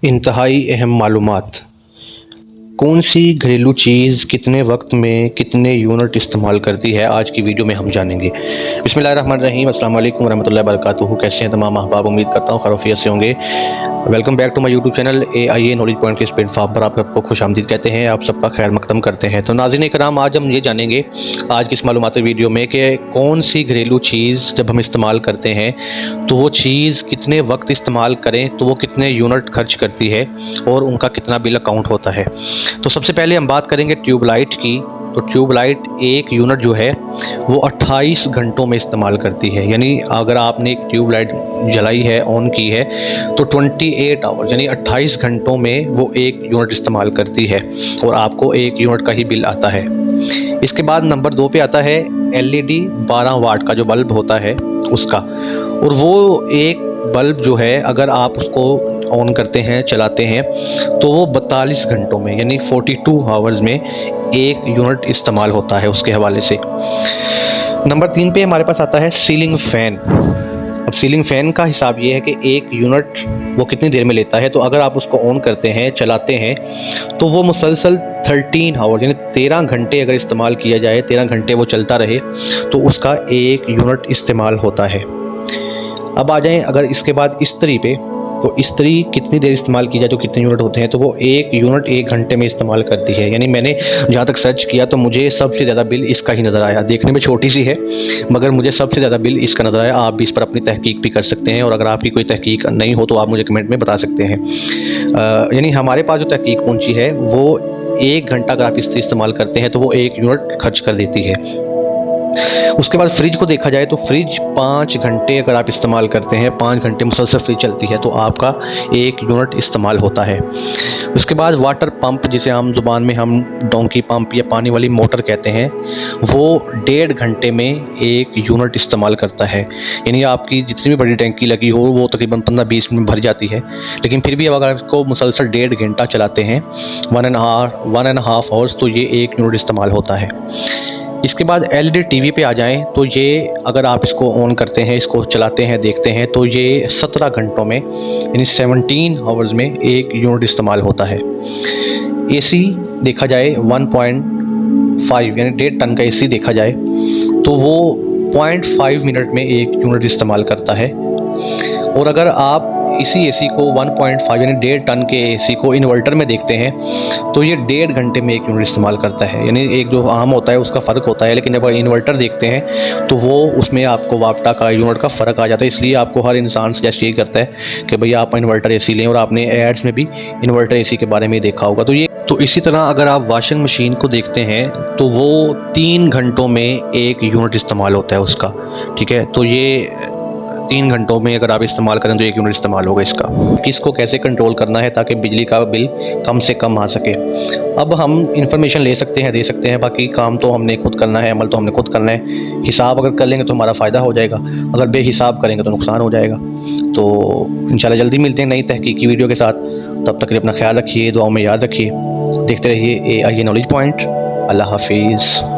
इंतहाई अहम मालूमात। कौन सी घरेलू चीज़ कितने वक्त में कितने यूनिट इस्तेमाल करती है, आज की वीडियो में हम जानेंगे। बिस्मिल्लाहिर्रहमानिर्रहीम, अस्सलाम वालेकुम वरहमतुल्लाहि वबरकातुहू। कैसे हैं तमाम अहबाब, उम्मीद करता हूँ खैरियत से होंगे। Welcome back to my YouTube channel AIA knowledge point के इस प्लेटफॉर्म पर आपको खुशामदीद कहते हैं, आप सबका खैर मकदम करते हैं। तो नाज़रीन कराम, आज हम ये जानेंगे आज की इस मालूमाती वीडियो में कि कौन सी घरेलू चीज़ जब हम इस्तेमाल करते हैं तो वो चीज़ कितने वक्त इस्तेमाल करें तो वो कितने यूनिट खर्च करती है और उनका कितना बिल अकाउंट होता है। तो सबसे पहले हम बात करेंगे ट्यूबलाइट की। तो ट्यूबलाइट एक यूनिट जो है वो 28 घंटों में इस्तेमाल करती है। यानी अगर आपने एक ट्यूबलाइट जलाई है, ऑन की है, तो 28 आवर्स यानी 28 घंटों में वो एक यूनिट इस्तेमाल करती है और आपको एक यूनिट का ही बिल आता है। इसके बाद नंबर 2 पे आता है LED 12 वाट का जो बल्ब होता है उसका। और वो एक बल्ब जो है अगर आप उसको ऑन करते हैं, चलाते हैं, तो वो 42 घंटों में यानी 42 आवर्स में एक यूनिट इस्तेमाल होता है उसके हवाले से। नंबर 3 पे हमारे पास आता है सीलिंग फ़ैन। अब सीलिंग फ़ैन का हिसाब ये है कि एक यूनिट वो कितनी देर में लेता है। तो अगर आप उसको ऑन करते हैं, चलाते हैं, तो वो मुसलसल 13 आवर्स यानी 13 घंटे अगर इस्तेमाल किया जाए, 13 घंटे वो चलता रहे, तो उसका एक यूनिट इस्तेमाल होता है। अब आ जाएं अगर इसके बाद इस्त्री पे, तो इस्त्री कितनी देर इस्तेमाल की जाए तो कितने यूनिट होते हैं। तो वो एक यूनिट 1 घंटे में इस्तेमाल करती है। यानी मैंने जहाँ तक सर्च किया तो मुझे सबसे ज़्यादा बिल इसका ही नज़र आया। देखने में छोटी सी है मगर मुझे सबसे ज़्यादा बिल इसका नज़र आया। आप भी इस पर अपनी तहकीक भी कर सकते हैं और अगर आपकी कोई तहकीक नहीं हो तो आप मुझे कमेंट में बता सकते हैं। यानी हमारे पास जो तहकीक पहुँची है वो 1 घंटा अगर आप इस्त्री इस्तेमाल करते हैं तो वो 1 यूनिट खर्च कर देती है। उसके बाद फ्रिज को देखा जाए तो फ्रिज 5 घंटे अगर आप इस्तेमाल करते हैं, 5 घंटे मुसलसल फ्रिज चलती है, तो आपका एक यूनिट इस्तेमाल होता है। उसके बाद वाटर पंप, जिसे आम ज़ुबान में हम डोंकी पंप या पानी वाली मोटर कहते हैं, वो 1.5 घंटे में एक यूनिट इस्तेमाल करता है। यानी आपकी जितनी भी बड़ी टैंकी लगी हो वो तकरीबन 15-20 मिनट में भर जाती है, लेकिन फिर भी अगर आप इसको मुसलसल 1.5 घंटा चलाते हैं, 1.5 आवर्स, तो ये एक यूनिट इस्तेमाल होता है। इसके बाद LED टीवी पे आ जाएं तो ये अगर आप इसको ऑन करते हैं, इसको चलाते हैं, देखते हैं, तो ये 17 घंटों में यानी 17 आवर्स में एक यूनिट इस्तेमाल होता है। AC देखा जाए 1.5 यानी 1.5 टन का AC देखा जाए तो वो 0.5 मिनट में एक यूनिट इस्तेमाल करता है। और अगर आप इसी AC को 1.5 यानी 1.5 टन के AC को इन्वर्टर में देखते हैं तो ये 1.5 घंटे में एक यूनिट इस्तेमाल करता है। यानी एक जो आम होता है उसका फ़र्क होता है, लेकिन जब आप इन्वर्टर देखते हैं तो वो उसमें आपको वापटा का यूनिट का फ़र्क आ जाता है। इसलिए आपको हर इंसान सजेस्ट यही करता है कि भैया आप इन्वर्टर AC लें, और आपने एड्स में भी इन्वर्टर AC के बारे में देखा होगा। तो इसी तरह अगर आप वॉशिंग मशीन को देखते हैं तो वो 3 घंटों में एक यूनिट इस्तेमाल होता है उसका। ठीक है, तो ये 3 घंटों में अगर आप इस्तेमाल करें तो 1 यूनिट इस्तेमाल होगा इसका। इसको कैसे कंट्रोल करना है ताकि बिजली का बिल कम से कम आ सके। अब हम इंफॉर्मेशन ले सकते हैं, दे सकते हैं, बाकी काम तो हमने खुद करना है, अमल तो हमने खुद करना है। हिसाब अगर कर लेंगे तो हमारा फ़ायदा हो जाएगा, अगर बेहिसाब करेंगे तो नुकसान हो जाएगा। तो इंशाल्लाह जल्दी मिलते हैं नई तहकीकी वीडियो के साथ। तब तक अपना ख्याल रखिए, दुआओं में याद रखिए, देखते रहिए AIA नॉलेज पॉइंट। अल्लाह हाफिज़।